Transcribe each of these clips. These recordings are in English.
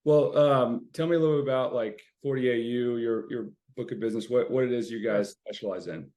Well, tell me a little bit about like 40AU, your book of business, what it is you Sure. guys specialize in.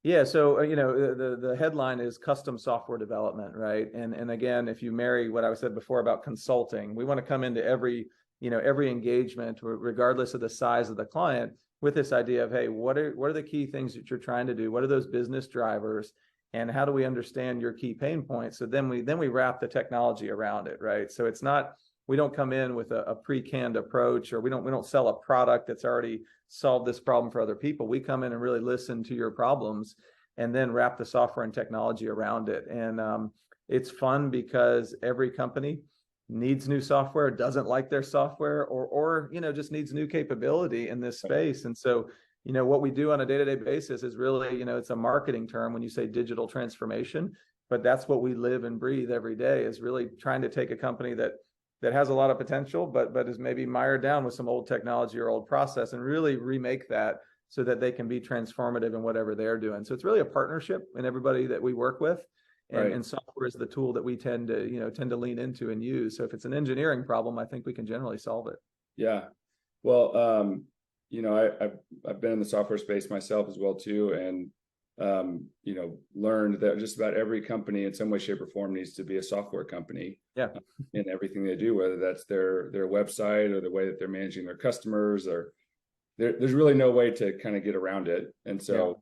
Yeah, so the headline is custom software development, right? And again, if you marry what I said before about consulting, we want to come into every engagement, regardless of the size of the client, with this idea of, hey, what are the key things that you're trying to do? What are those business drivers? And how do we understand your key pain points? So then we wrap the technology around it, right? So it's not, we don't come in with a pre-canned approach, or we don't sell a product that's already solved this problem for other people. We come in and really listen to your problems and then wrap the software and technology around it. And it's fun because every company needs new software, doesn't like their software, or just needs new capability in this space. And so what we do on a day-to-day basis is really, it's a marketing term when you say digital transformation, but that's what we live and breathe every day, is really trying to take a company that has a lot of potential, but is maybe mired down with some old technology or old process, and really remake that so that they can be transformative in whatever they're doing. So it's really a partnership in everybody that we work with. Right. And software is the tool that we tend to lean into and use. So if it's an engineering problem, I think we can generally solve it. Yeah. Well, I've been in the software space myself as well too, and learned that just about every company in some way, shape, or form needs to be a software company. Yeah. In everything they do, whether that's their website or the way that they're managing their customers, or there's really no way to kind of get around it. And so,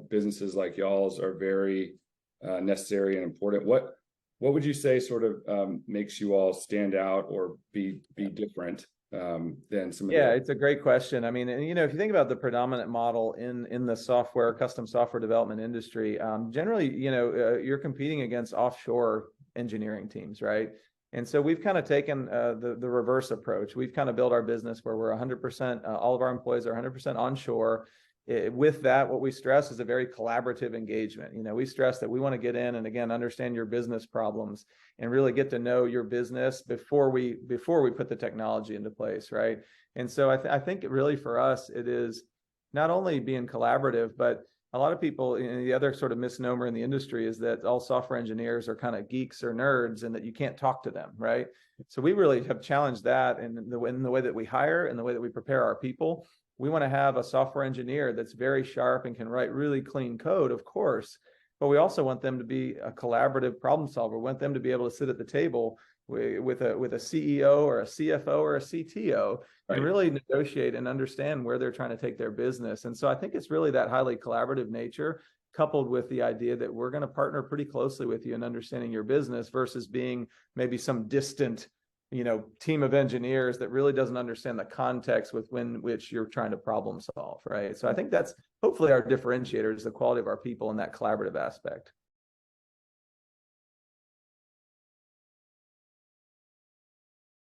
businesses like y'all's are very necessary and important. What would you say sort of makes you all stand out or be different than some of the Yeah, other? it's a great question. I mean, if you think about the predominant model in the custom software development industry, generally, you're competing against offshore engineering teams, right? And so we've kind of taken the reverse approach. We've kind of built our business where we're 100%, all of our employees are 100% onshore. With that, what we stress is a very collaborative engagement. We stress that we want to get in and, again, understand your business problems and really get to know your business before we put the technology into place, right? And so I think really for us, it is not only being collaborative, but a lot of people, the other sort of misnomer in the industry is that all software engineers are kind of geeks or nerds and that you can't talk to them, right? So we really have challenged that in the way that we hire and the way that we prepare our people. We want to have a software engineer that's very sharp and can write really clean code, of course, but we also want them to be a collaborative problem solver. We want them to be able to sit at the table with a CEO or a CFO or a CTO and really negotiate and understand where they're trying to take their business. And so I think it's really that highly collaborative nature, coupled with the idea that we're going to partner pretty closely with you in understanding your business versus being maybe some distant team of engineers that really doesn't understand the context which you're trying to problem solve, right? So I think that's hopefully our differentiator, is the quality of our people and that collaborative aspect.